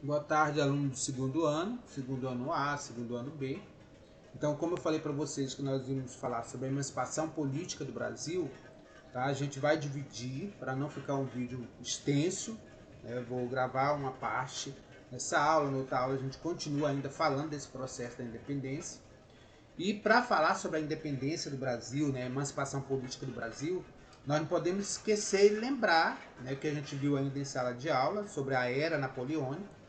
Boa tarde, aluno do segundo ano A, segundo ano B. Então, como eu falei para vocês que nós íamos falar sobre a emancipação política do Brasil, tá? A gente vai dividir para não ficar um vídeo extenso, né? Eu vou gravar uma parte nessa aula, na outra aula a gente continua ainda falando desse processo da independência. E para falar sobre a independência do Brasil, né, a emancipação política do Brasil, nós não podemos esquecer e lembrar, né, que a gente viu ainda em sala de aula sobre a era napoleônica,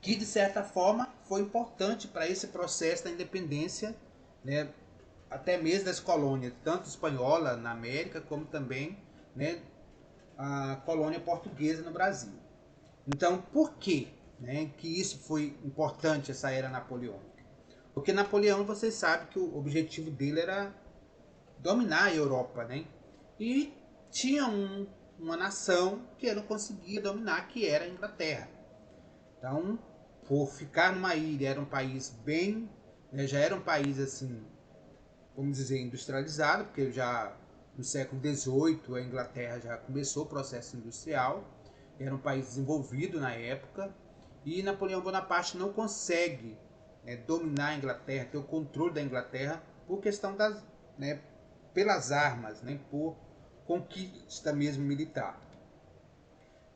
que de certa forma foi importante para esse processo da independência, né, até mesmo das colônias, tanto espanhola na América, como também, né, a colônia portuguesa no Brasil. Então, por que, né, que isso foi importante, essa era napoleônica? Porque Napoleão, vocês sabem que o objetivo dele era dominar a Europa, né? E tinha uma nação que ele não conseguia dominar, que era a Inglaterra. Então, por ficar numa ilha, era um país bem, né, já era um país assim, vamos dizer, industrializado, porque já no século XVIII a Inglaterra já começou o processo industrial, era um país desenvolvido na época, e Napoleão Bonaparte não consegue, né, dominar a Inglaterra, ter o controle da Inglaterra por questão das, né, pelas armas, né, por conquista mesmo militar.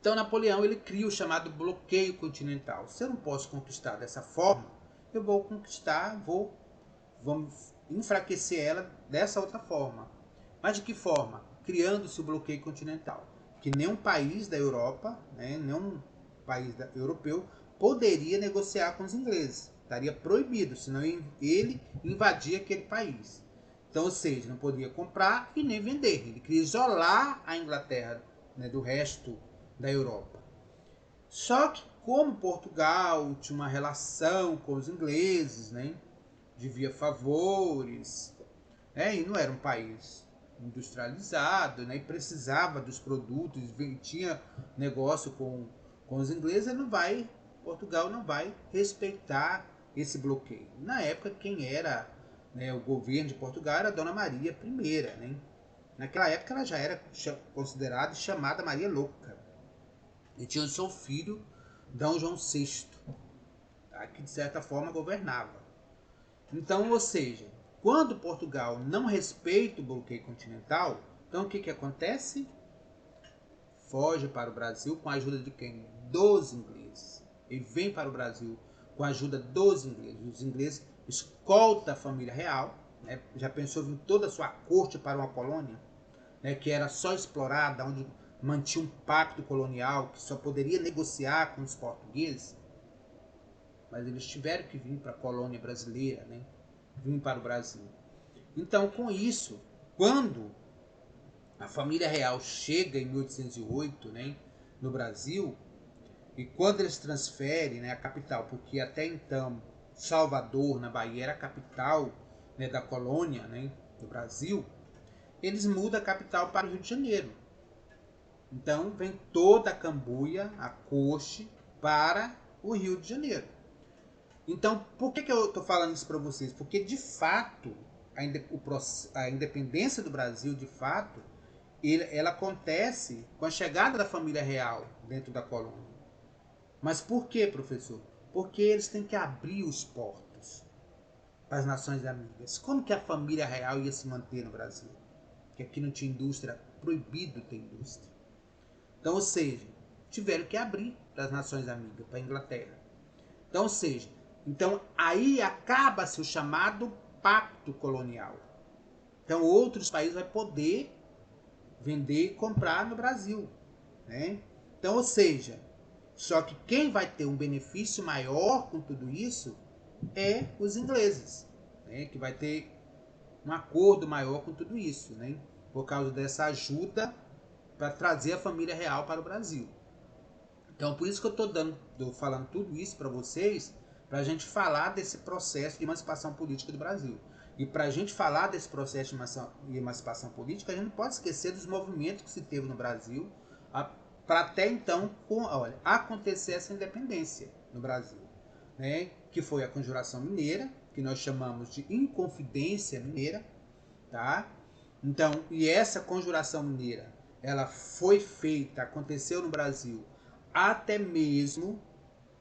Então Napoleão ele cria o chamado bloqueio continental. Se eu não posso conquistar dessa forma, eu vou conquistar, vamos enfraquecer ela dessa outra forma. Mas de que forma? Criando-se o bloqueio continental. Que nenhum país da Europa, né, nenhum país europeu poderia negociar com os ingleses. Estaria proibido, senão ele invadia aquele país. Então, ou seja, não podia comprar e nem vender. Ele queria isolar a Inglaterra, né, do resto da Europa. Só que como Portugal tinha uma relação com os ingleses, né, devia favores, né, e não era um país industrializado, né, e precisava dos produtos, tinha negócio com os ingleses, Portugal não vai respeitar esse bloqueio. Na época, quem era, né, o governo de Portugal era a Dona Maria I, né? Naquela época ela já era considerada e chamada Maria Louca. E tinha o seu filho, D. João VI, tá, que de certa forma governava. Então, ou seja, quando Portugal não respeita o bloqueio continental, então o que, que acontece? Foge para o Brasil com a ajuda de quem? Dos ingleses. Ele vem para o Brasil com a ajuda dos ingleses. Os ingleses escoltam a família real, né? Já pensou em toda a sua corte para uma colônia, né? Que era só explorada, onde mantinha um pacto colonial, que só poderia negociar com os portugueses. Mas eles tiveram que vir para a colônia brasileira, né? Vir para o Brasil. Então, com isso, quando a família real chega em 1808, né, no Brasil, e quando eles transferem, né, a capital, porque até então Salvador, na Bahia, era a capital, né, da colônia, né, do Brasil, eles mudam a capital para o Rio de Janeiro. Então vem toda a cambuia, a coche, para o Rio de Janeiro. Então, por que eu estou falando isso para vocês? Porque, de fato, a independência do Brasil, de fato, ela acontece com a chegada da família real dentro da colônia. Mas por que, professor? Porque eles têm que abrir os portos para as nações amigas. Como que a família real ia se manter no Brasil? Que aqui não tinha indústria, proibido ter indústria. Então, ou seja, tiveram que abrir para as nações amigas, para a Inglaterra. Então, ou seja, então aí acaba-se o chamado pacto colonial. Então outros países vão poder vender e comprar no Brasil, né? Então, ou seja, só que quem vai ter um benefício maior com tudo isso é os ingleses, né? Que vai ter um acordo maior com tudo isso, né? Por causa dessa ajuda para trazer a família real para o Brasil. Então, por isso que eu estou falando tudo isso para vocês, para a gente falar desse processo de emancipação política do Brasil. E para a gente falar desse processo de emancipação política, a gente não pode esquecer dos movimentos que se teve no Brasil para até então acontecer essa independência no Brasil, né? Que foi a Conjuração Mineira, que nós chamamos de Inconfidência Mineira, tá? Então, e essa Conjuração Mineira, ela foi feita, aconteceu no Brasil até mesmo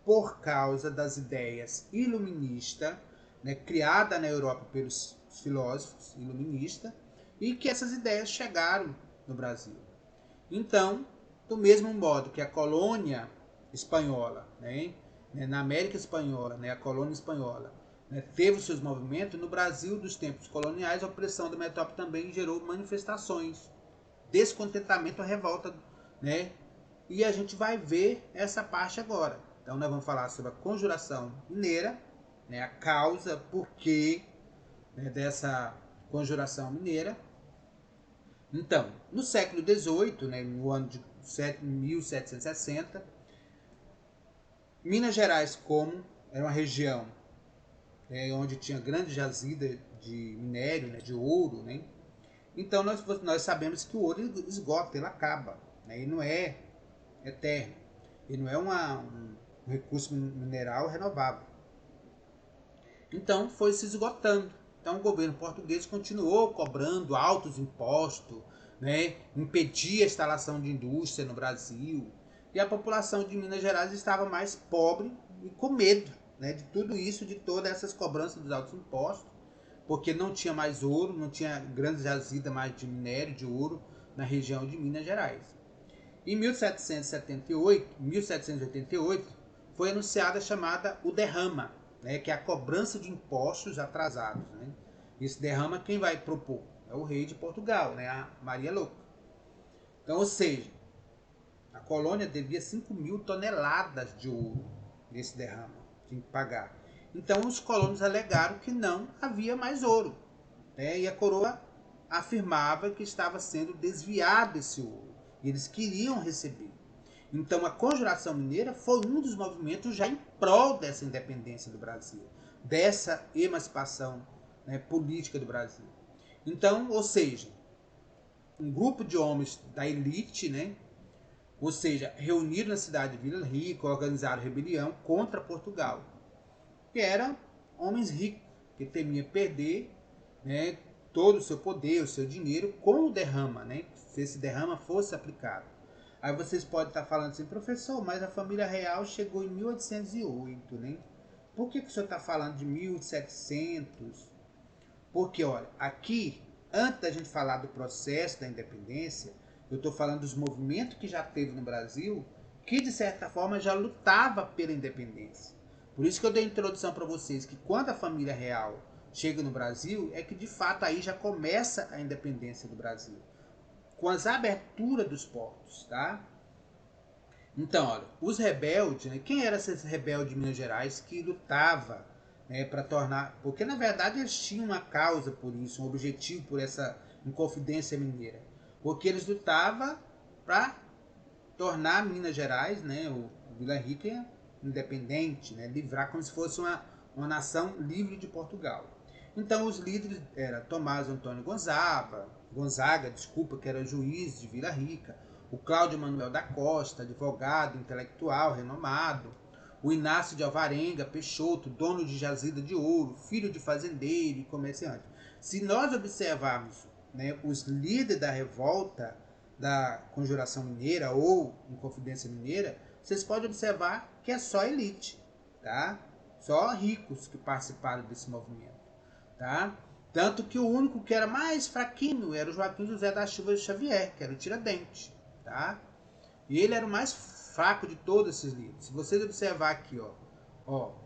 por causa das ideias iluministas, né, criada na Europa pelos filósofos iluministas, e que essas ideias chegaram no Brasil. Então, do mesmo modo que a colônia espanhola, né, na América Espanhola, né, a colônia espanhola, né, teve os seus movimentos, no Brasil dos tempos coloniais, a opressão da metrópole também gerou manifestações, descontentamento, revolta, né, e a gente vai ver essa parte agora. Então nós vamos falar sobre a conjuração mineira, né, a causa, porquê, né, dessa conjuração mineira. Então, no século XVIII, né, no ano de 1760, Minas Gerais, como era uma região, né, onde tinha grande jazida de minério, né, de ouro, né, então nós sabemos que o ouro esgota, ele acaba, né, e não é eterno, ele não é um recurso mineral renovável. Então foi se esgotando. Então o governo português continuou cobrando altos impostos, né, impedia a instalação de indústria no Brasil, e a população de Minas Gerais estava mais pobre e com medo, né, de tudo isso, de todas essas cobranças dos altos impostos, porque não tinha mais ouro, não tinha grandes jazidas mais de minério, de ouro na região de Minas Gerais. Em 1788 foi anunciada a chamada o derrama, né, que é a cobrança de impostos atrasados. Né? Esse derrama quem vai propor? É o rei de Portugal, né, a Maria Louca. Então, ou seja, a colônia devia 5.000 toneladas de ouro nesse derrama, tinha que pagar. Então os colonos alegaram que não havia mais ouro, né, e a coroa afirmava que estava sendo desviado esse ouro. E eles queriam receber. Então a Conjuração Mineira foi um dos movimentos já em prol dessa independência do Brasil, dessa emancipação, né, política do Brasil. Então, ou seja, um grupo de homens da elite, né, ou seja, reuniram na cidade de Vila Rica, organizaram rebelião contra Portugal, que eram homens ricos, que temiam perder, né, todo o seu poder, o seu dinheiro com o derrama, né, se esse derrama fosse aplicado. Aí vocês podem estar falando assim, professor, mas a família real chegou em 1808, né? Por que o senhor está falando de 1700? Porque, olha, aqui, antes da gente falar do processo da independência, eu estou falando dos movimentos que já teve no Brasil, que de certa forma já lutava pela independência. Por isso que eu dei a introdução para vocês, que quando a família real chega no Brasil, é que de fato aí já começa a independência do Brasil, com as aberturas dos portos, tá? Então, olha, os rebeldes, né? Quem era esses rebeldes de Minas Gerais que lutava, né, para tornar... Porque, na verdade, eles tinham uma causa por isso, um objetivo por essa Inconfidência Mineira. Porque eles lutavam para tornar Minas Gerais, né, o Vila Rica, independente, né, livrar como se fosse uma nação livre de Portugal. Então, os líderes eram Tomás Antônio Gonzaga, que era juiz de Vila Rica, o Cláudio Manuel da Costa, advogado, intelectual, renomado, o Inácio de Alvarenga Peixoto, dono de jazida de ouro, filho de fazendeiro e comerciante. Se nós observarmos, né, os líderes da revolta da Conjuração Mineira ou Inconfidência Mineira, vocês podem observar que é só elite, tá? Só ricos que participaram desse movimento, tá? Tanto que o único que era mais fraquinho era o Joaquim José da Silva Xavier, que era o Tiradentes, tá? E ele era o mais fraco de todos esses líderes. Se vocês observar aqui, ó,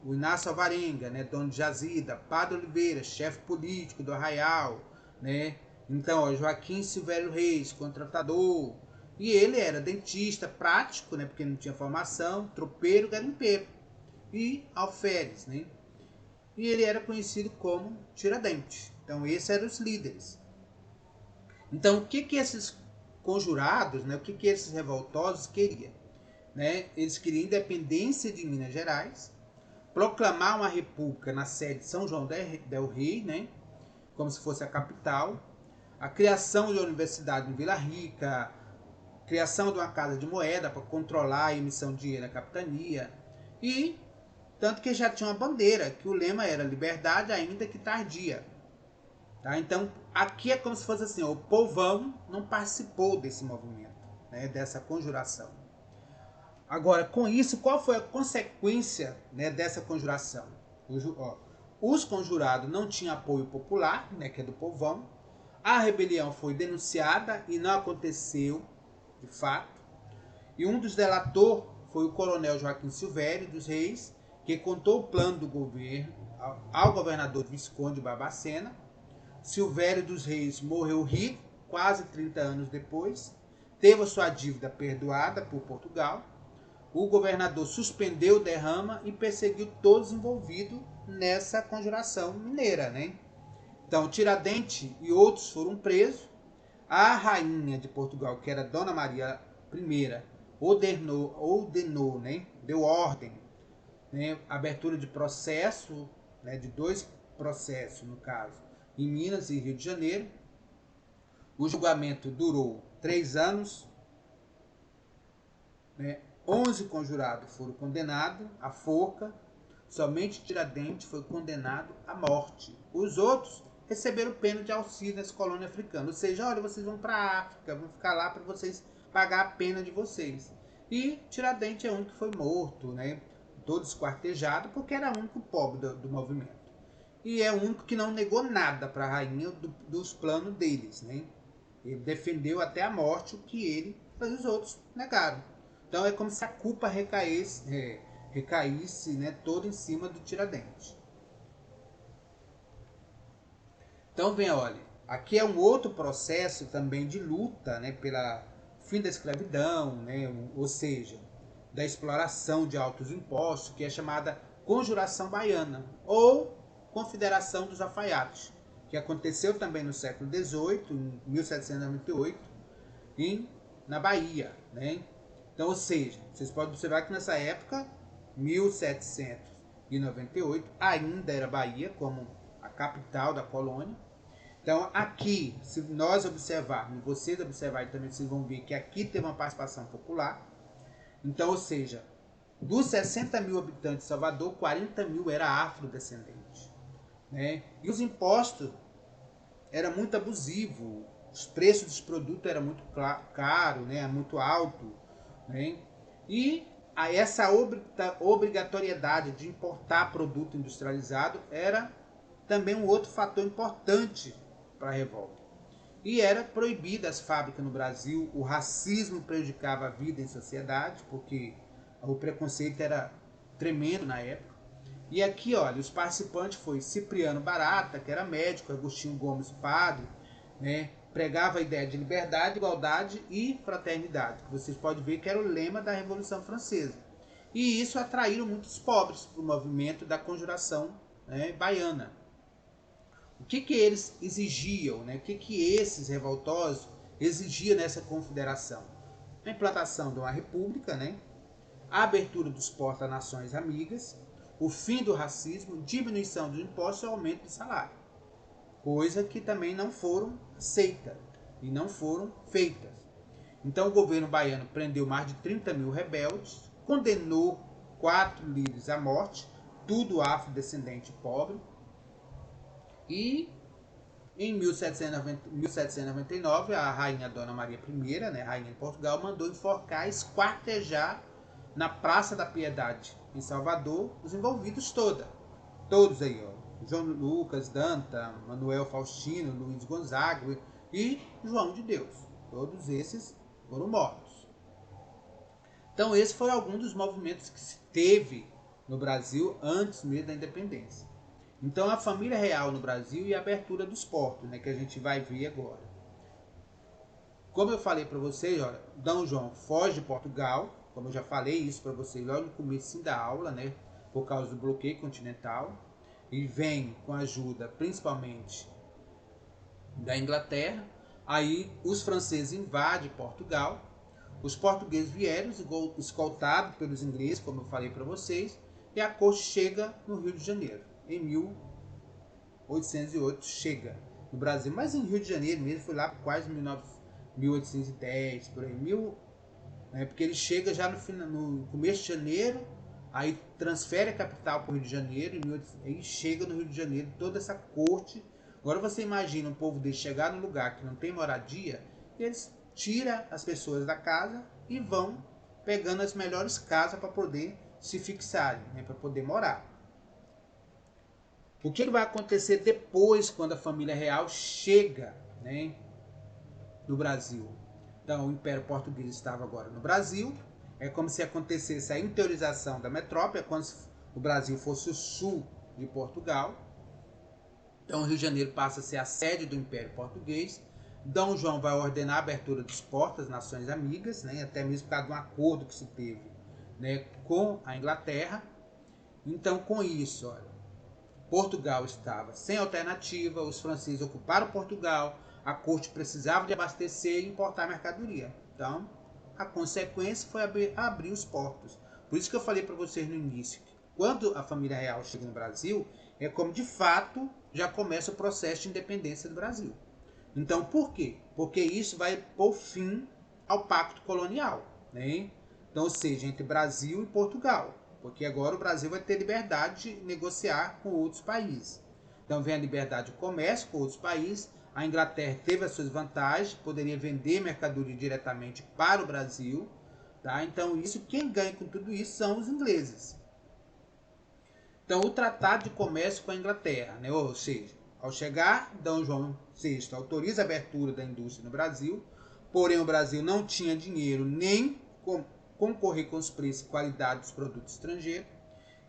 o Inácio Alvarenga, né, dono de jazida, Padre Oliveira, chefe político do Arraial, né? Então, ó, Joaquim Silvério Reis, contratador, e ele era dentista prático, né, porque não tinha formação, tropeiro, garimpeiro e alferes, né? E ele era conhecido como Tiradentes. Então, esses eram os líderes. Então, o que esses conjurados, né, o que esses revoltosos queriam? Né? Eles queriam independência de Minas Gerais, proclamar uma república na sede de São João del Rei, né, como se fosse a capital, a criação de uma universidade em Vila Rica, criação de uma casa de moeda para controlar a emissão de dinheiro na capitania, e tanto que já tinha uma bandeira, que o lema era liberdade ainda que tardia. Tá? Então, aqui é como se fosse assim, o povão não participou desse movimento, né, dessa conjuração. Agora, com isso, qual foi a consequência, né, dessa conjuração? Os conjurados não tinham apoio popular, né, que é do povão. A rebelião foi denunciada e não aconteceu, de fato. E um dos delatores foi o coronel Joaquim Silvério dos Reis, que contou o plano do governo ao governador Visconde Barbacena. Silvério dos Reis morreu rico, quase 30 anos depois, teve a sua dívida perdoada por Portugal. O governador suspendeu o derrama e perseguiu todos envolvidos nessa conjuração mineira, né? Então, Tiradentes e outros foram presos. A rainha de Portugal, que era Dona Maria I, ordenou, né? Deu ordem, né? Abertura de processo, né? De 2 processos, no caso, em Minas e Rio de Janeiro. O julgamento durou 3 anos, né? 11 conjurados foram condenados à forca. Somente Tiradentes foi condenado à morte. Os outros receberam pena de auxílio nas colônias africanas. Ou seja, olha, vocês vão para a África, vão ficar lá para vocês pagar a pena de vocês. E Tiradentes é o único que foi morto, né? Todo esquartejado, porque era o único pobre do movimento. E é o único que não negou nada para a rainha dos planos deles, né? Ele defendeu até a morte o que ele e os outros negaram. Então é como se a culpa recaísse, né, toda em cima do Tiradentes. Então vem, olha, aqui é um outro processo também de luta, né, pela fim da escravidão, né, ou seja, da exploração de altos impostos, que é chamada Conjuração Baiana ou Confederação dos Alfaiates, que aconteceu também no século XVIII, em 1798, na Bahia, né? Então, ou seja, vocês podem observar que nessa época, 1798, ainda era Bahia como a capital da colônia. Então, aqui, se nós observarmos, vocês observarem também, vocês vão ver que aqui teve uma participação popular. Então, ou seja, dos 60 mil habitantes de Salvador, 40 mil era afrodescendente, né? E os impostos eram muito abusivos, os preços dos produtos eram muito caros, né? Muito alto, né? E essa obrigatoriedade de importar produto industrializado era também um outro fator importante para a revolta. E era proibida as fábricas no Brasil, o racismo prejudicava a vida em sociedade, porque o preconceito era tremendo na época. E aqui, olha, os participantes foi Cipriano Barata, que era médico, Agostinho Gomes Padre, né? Pregava a ideia de liberdade, igualdade e fraternidade, que vocês podem ver que era o lema da Revolução Francesa. E isso atraiu muitos pobres para o movimento da conjuração, né, baiana. O que eles exigiam, né? O que esses revoltosos exigiam nessa confederação? A implantação de uma república, né? A abertura dos portos a nações amigas, o fim do racismo, diminuição dos impostos e aumento do salário. Coisa que também não foram aceitas e não foram feitas. Então o governo baiano prendeu mais de 30 mil rebeldes, condenou 4 líderes à morte, tudo afrodescendente pobre. E em 1799, a rainha Dona Maria I, né, rainha de Portugal, mandou enforcar e esquartejar na Praça da Piedade, em Salvador, os envolvidos todos aí, ó. João Lucas, Danta, Manuel Faustino, Luiz Gonzaga e João de Deus. Todos esses foram mortos. Então, esse foi algum dos movimentos que se teve no Brasil antes mesmo da independência. Então, a família real no Brasil e a abertura dos portos, né, que a gente vai ver agora. Como eu falei para vocês, olha, D. João foge de Portugal, como eu já falei isso para vocês logo no começo da aula, né, por causa do bloqueio continental, e vem com a ajuda principalmente da Inglaterra. Aí os franceses invadem Portugal, os portugueses vieram escoltados pelos ingleses, como eu falei para vocês, e a corte chega no Rio de Janeiro, em 1808 chega no Brasil, mas em Rio de Janeiro mesmo, foi lá por quase 1810, por aí, né, porque ele chega já no começo de janeiro, aí transfere a capital para o Rio de Janeiro, e chega no Rio de Janeiro toda essa corte. Agora você imagina um povo desse chegar num lugar que não tem moradia, e eles tiram as pessoas da casa e vão pegando as melhores casas para poder se fixarem, né, para poder morar. O que vai acontecer depois, quando a família real chega, né, no Brasil? Então, o Império Português estava agora no Brasil. É como se acontecesse a interiorização da metrópole, é como se o Brasil fosse o sul de Portugal. Então, o Rio de Janeiro passa a ser a sede do Império Português. Dom João vai ordenar a abertura dos portos às nações amigas, né, até mesmo por causa de um acordo que se teve, né, com a Inglaterra. Então, com isso, olha, Portugal estava sem alternativa, os franceses ocuparam Portugal, a corte precisava de abastecer e importar mercadoria. Então, a consequência foi abrir os portos. Por isso que eu falei para vocês no início, que quando a família real chega no Brasil, é como de fato já começa o processo de independência do Brasil. Então, por quê? Porque isso vai pôr fim ao pacto colonial, né? Então, ou seja, entre Brasil e Portugal. Porque agora o Brasil vai ter liberdade de negociar com outros países. Então vem a liberdade de comércio com outros países. A Inglaterra teve as suas vantagens, poderia vender mercadoria diretamente para o Brasil. Tá? Então isso, quem ganha com tudo isso são os ingleses. Então o Tratado de Comércio com a Inglaterra, né? Ou seja, ao chegar, Dom João VI autoriza a abertura da indústria no Brasil, porém o Brasil não tinha dinheiro nem concorrer com os preços e qualidade dos produtos estrangeiros.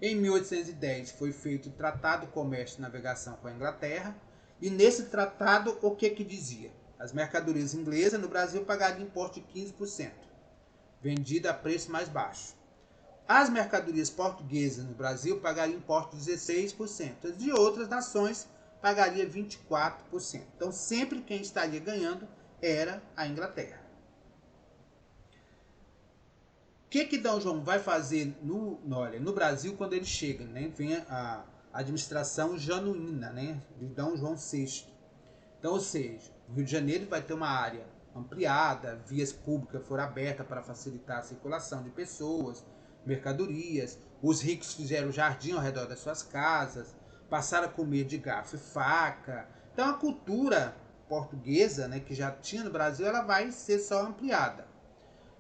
Em 1810 foi feito o Tratado de Comércio e Navegação com a Inglaterra, e nesse tratado o que dizia? As mercadorias inglesas no Brasil pagariam imposto de 15%, vendida a preço mais baixo. As mercadorias portuguesas no Brasil pagariam imposto de 16%, as de outras nações pagaria 24%. Então sempre quem estaria ganhando era a Inglaterra. O que Dom João vai fazer no Brasil quando ele chega? Né? Vem a administração genuína, né, de Dom João VI. Então, ou seja, o Rio de Janeiro vai ter uma área ampliada, vias públicas foram abertas para facilitar a circulação de pessoas, mercadorias, os ricos fizeram jardim ao redor das suas casas, passaram a comer de garfo e faca. Então a cultura portuguesa, né, que já tinha no Brasil, ela vai ser só ampliada.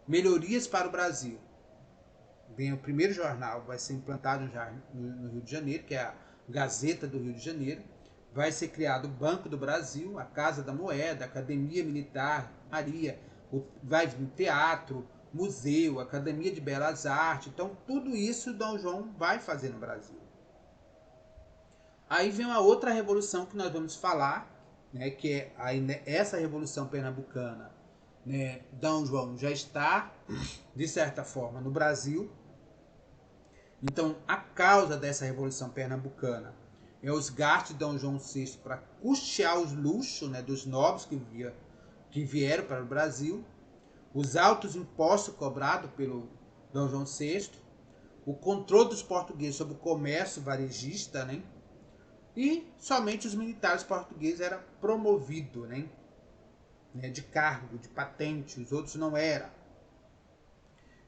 Melhorias para o Brasil. Vem o primeiro jornal, vai ser implantado no Rio de Janeiro, que é a Gazeta do Rio de Janeiro. Vai ser criado o Banco do Brasil, a Casa da Moeda, a Academia Militar Maria, vai vir teatro, museu, Academia de Belas Artes. Então tudo isso Dom João vai fazer no Brasil. Aí vem uma outra revolução que nós vamos falar, né, que é essa revolução pernambucana. Né, Dom João já está, de certa forma, no Brasil. Então, a causa dessa revolução pernambucana é os gastos de Dom João VI para custear os luxos, né, dos nobres que vieram para o Brasil, os altos impostos cobrados pelo Dom João VI, o controle dos portugueses sobre o comércio varejista, né, e somente os militares portugueses eram promovidos, né, de cargo, de patente, os outros não eram.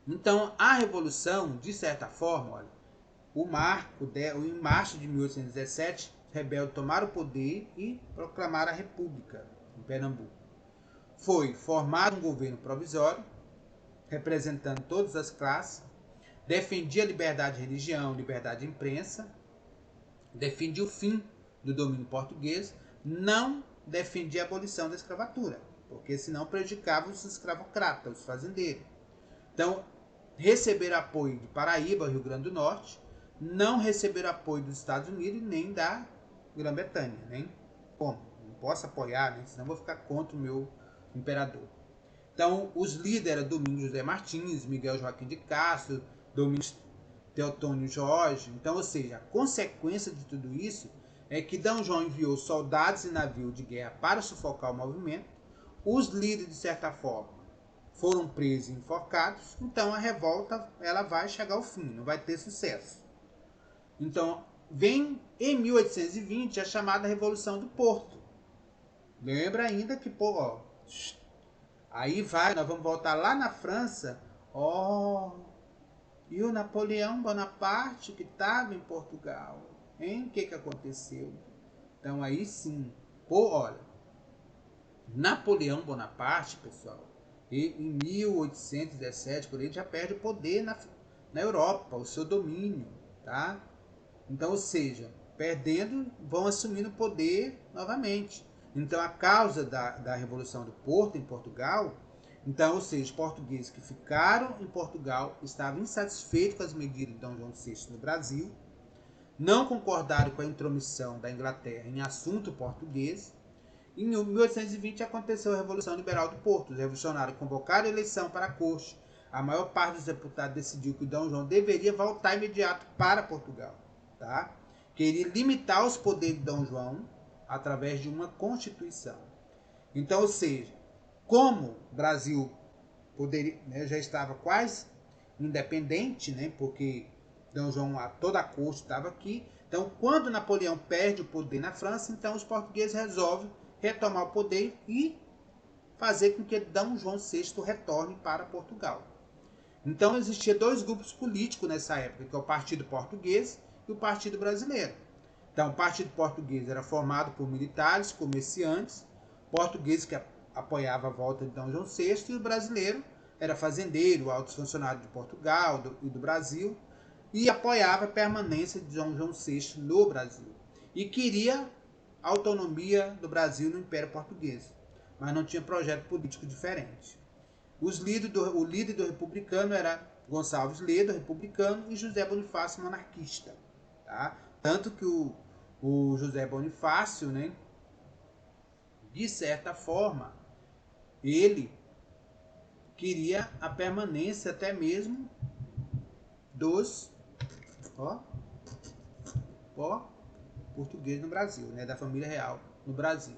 Então, a Revolução, de certa forma, olha, em março de 1817, os rebeldes tomaram o poder e proclamaram a República em Pernambuco. Foi formado um governo provisório, representando todas as classes, defendia a liberdade de religião, liberdade de imprensa, defendia o fim do domínio português, não defendia a abolição da escravatura, porque senão prejudicava os escravocratas, os fazendeiros. Então, receberam apoio de Paraíba, Rio Grande do Norte, não receberam apoio dos Estados Unidos nem da Grã-Bretanha, nem como? Não posso apoiar, né? Senão vou ficar contra o meu imperador. Então, os líderes eram Domingos José Martins, Miguel Joaquim de Castro, Domingos Teotônio Jorge. Então, ou seja, a consequência de tudo isso é que D. João enviou soldados e navios de guerra para sufocar o movimento. Os líderes, de certa forma, foram presos e enforcados. Então, a revolta ela vai chegar ao fim, não vai ter sucesso. Então, vem em 1820 a chamada Revolução do Porto. Lembra ainda que, pô, ó, aí vai, nós vamos voltar lá na França, e o Napoleão Bonaparte que estava em Portugal, hein? O que aconteceu? Então aí sim, olha, Napoleão Bonaparte, pessoal, E em 1817, por aí, já perde o poder na Europa, o seu domínio, tá? Então, ou seja, perdendo, vão assumindo o poder novamente. Então, a causa da Revolução do Porto, em Portugal, então, ou seja, os portugueses que ficaram em Portugal estavam insatisfeitos com as medidas de Dom João VI no Brasil, não concordaram com a intromissão da Inglaterra em assunto português. Em 1820 aconteceu a Revolução Liberal do Porto. Os revolucionários convocaram a eleição para a corte. A maior parte dos deputados decidiu que Dom João deveria voltar imediato para Portugal. Tá? Queria limitar os poderes de Dom João através de uma constituição. Então, ou seja, como o Brasil poderia, né, já estava quase independente, né, porque Dom João, toda a corte estava aqui. Então, quando Napoleão perde o poder na França, então os portugueses resolvem retomar o poder e fazer com que Dom João VI retorne para Portugal. Então, existia dois grupos políticos nessa época, que é o Partido Português e o Partido Brasileiro. Então, o Partido Português era formado por militares, comerciantes, portugueses que apoiavam a volta de Dom João VI, e o brasileiro era fazendeiro, altos funcionários de Portugal e do Brasil, e apoiava a permanência de Dom João VI no Brasil. E queria a autonomia do Brasil no Império Português, mas não tinha projeto político diferente. O líder do republicano era Gonçalves Ledo, republicano, e José Bonifácio, monarquista. Tá? Tanto que o José Bonifácio, né, de certa forma, ele queria a permanência até mesmo dos portugueses no Brasil, né, da família real no Brasil.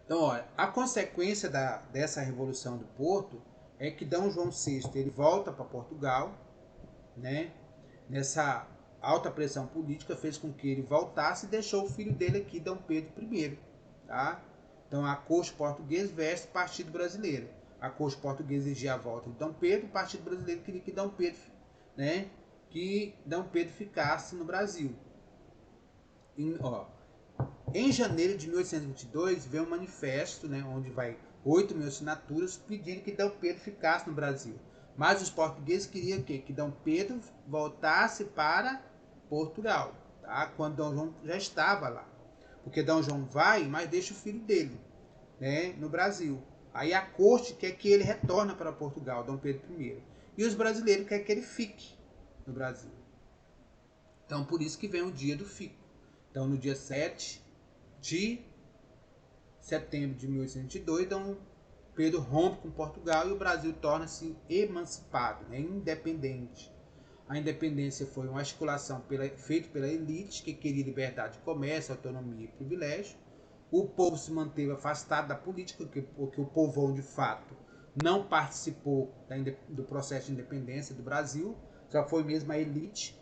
Então, olha, a consequência dessa Revolução do Porto é que Dom João VI ele volta para Portugal, né? Nessa alta pressão política fez com que ele voltasse e deixou o filho dele aqui, Dom Pedro I. Tá? Então, a corte portuguesa versus o Partido Brasileiro. A corte portuguesa exigia a volta de Dom Pedro, o Partido Brasileiro queria que Dom Pedro, né, ficasse no Brasil. Em janeiro de 1822, veio um manifesto, né, onde vai 8.000 assinaturas pedindo que Dom Pedro ficasse no Brasil. Mas os portugueses queriam que Dom Pedro voltasse para Portugal, tá? Quando Dom João já estava lá. Porque Dom João vai, mas deixa o filho dele, né, no Brasil. Aí a corte quer que ele retorne para Portugal, Dom Pedro I. E os brasileiros querem que ele fique no Brasil. Então, por isso que vem o dia do fico. Então, no dia 7 de setembro de 1802, Dom Pedro rompe com Portugal e o Brasil torna-se emancipado, né, independente. A independência foi uma articulação feita pela elite que queria liberdade de comércio, autonomia e privilégio. O povo se manteve afastado da política, porque o povão, de fato, não participou do processo de independência do Brasil, só foi mesmo a elite.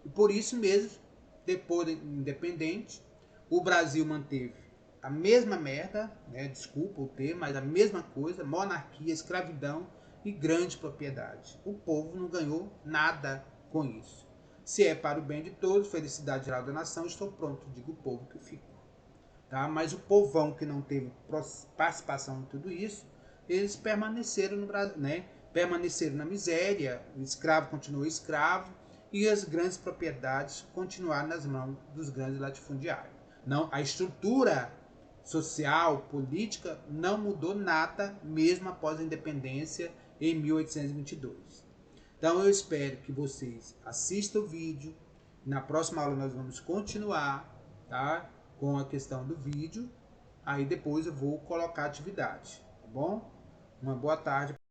E por isso mesmo, depois de independente, o Brasil manteve a mesma merda, né, desculpa o termo, mas a mesma coisa, monarquia, escravidão e grande propriedade. O povo não ganhou nada com isso. Se é para o bem de todos, felicidade geral da nação, estou pronto, digo o povo que ficou. Tá? Mas o povão que não teve participação em tudo isso, eles permaneceram no Brasil, né? Permaneceram na miséria, o escravo continuou escravo e as grandes propriedades continuaram nas mãos dos grandes latifundiários. Não, a estrutura social, política, não mudou nada, mesmo após a independência em 1822. Então eu espero que vocês assistam o vídeo. Na próxima aula nós vamos continuar, tá, com a questão do vídeo. Aí depois eu vou colocar a atividade, tá bom? Uma boa tarde.